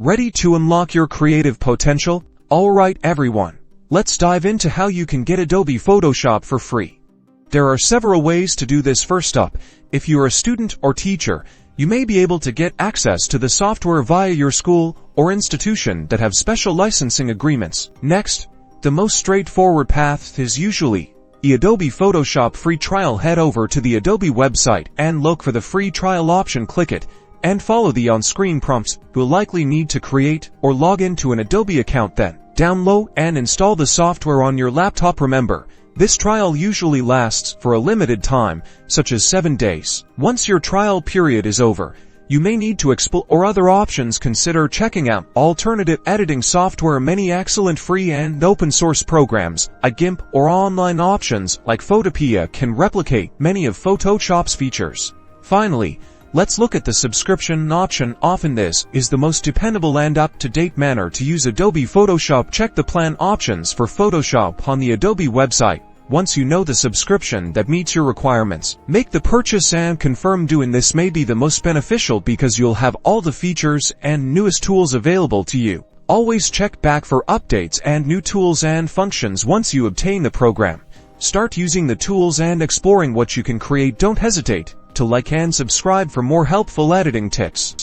Ready to unlock your creative potential? Alright everyone, let's dive into how you can get Adobe Photoshop for free. There are several ways to do this. First up, if you're a student or teacher, you may be able to get access to the software via your school or institution that have special licensing agreements. Next, the most straightforward path is usually the Adobe Photoshop free trial. Head over to the Adobe website and look for the free trial option. Click it and follow the on-screen prompts. You'll likely need to create or log into an Adobe account, then download and install the software on your laptop. Remember, this trial usually lasts for a limited time, such as 7 days. Once your trial period is over, you may need to explore other options. Consider checking out alternative editing software. Many excellent free and open source programs, like GIMP or online options like Photopea, can replicate many of Photoshop's features. Finally, let's look at the subscription option. Often this is the most dependable and up-to-date manner to use Adobe Photoshop. Check the plan options for Photoshop on the Adobe website. Once you know the subscription that meets your requirements, make the purchase and confirm. Doing this may be the most beneficial because you'll have all the features and newest tools available to you. Always check back for updates and new tools and functions. Once you obtain the program, start using the tools and exploring what you can create. Don't hesitate to like and subscribe for more helpful editing tips.